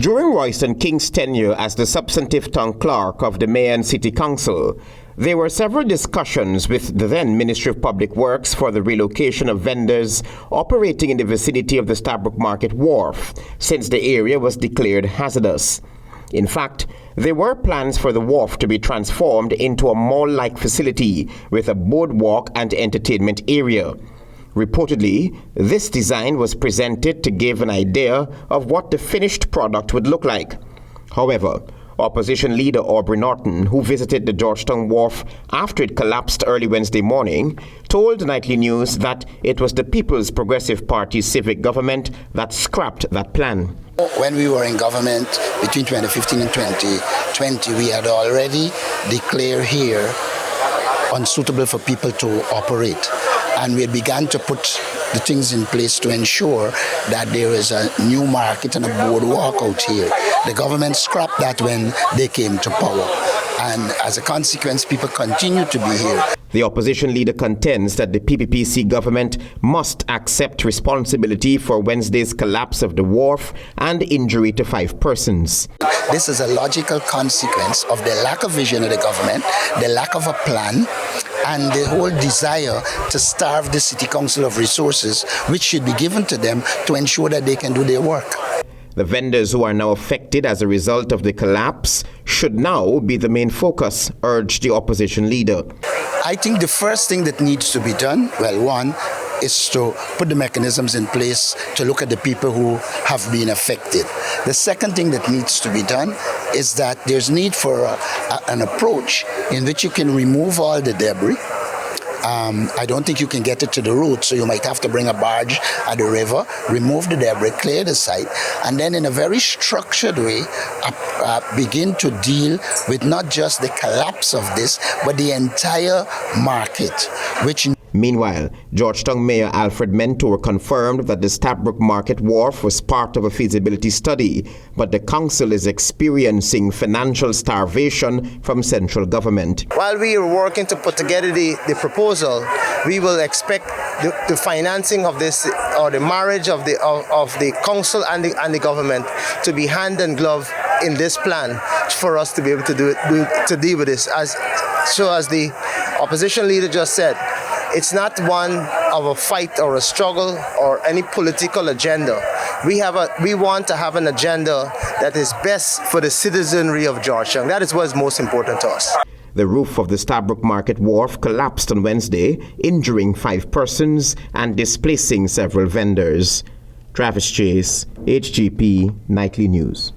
During Royston King's tenure as the substantive town clerk of the Mayor and City Council, there were several discussions with the then Ministry of Public Works for the relocation of vendors operating in the vicinity of the Stabroek Market Wharf, since the area was declared hazardous. In fact, there were plans for the wharf to be transformed into a mall-like facility with a boardwalk and entertainment area. Reportedly, this design was presented to give an idea of what the finished product would look like. However, Opposition leader Aubrey Norton, who visited the Georgetown Wharf after it collapsed early Wednesday morning, told Nightly News that it was the People's Progressive Party's civic government that scrapped that plan. When we were in government between 2015 and 2020, we had already declared here unsuitable for people to operate. And we began to put the things in place to ensure that there is a new market and a boardwalk out here. The government scrapped that when they came to power. And as a consequence, people continue to be here. The opposition leader contends that the PPPC government must accept responsibility for Wednesday's collapse of the wharf and injury to 5 persons. This is a logical consequence of the lack of vision of the government, the lack of a plan, and the whole desire to starve the City Council of resources, which should be given to them to ensure that they can do their work. The vendors who are now affected as a result of the collapse should now be the main focus, urged the opposition leader. I think the first thing that needs to be done, well, one, is to put the mechanisms in place to look at the people who have been affected. The second thing that needs to be done is that there's need for an approach in which you can remove all the debris. I don't think you can get it to the root, so you might have to bring a barge at the river, remove the debris, clear the site, and then in a very structured way begin to deal with not just the collapse of this, but the entire market, which... Meanwhile, Georgetown Mayor Alfred Mentor confirmed that the Stabroek Market Wharf was part of a feasibility study, but the council is experiencing financial starvation from central government. While we are working to put together the proposal, we will expect the financing of this, or the marriage of the council and the government, to be hand and glove in this plan for us to be able to to deal with this. As the opposition leader just said, it's not one of a fight or a struggle or any political agenda. We want to have an agenda that is best for the citizenry of Georgetown. That is what is most important to us. The roof of the Stabroek Market Wharf collapsed on Wednesday, injuring 5 persons and displacing several vendors. Travis Chase, HGP Nightly News.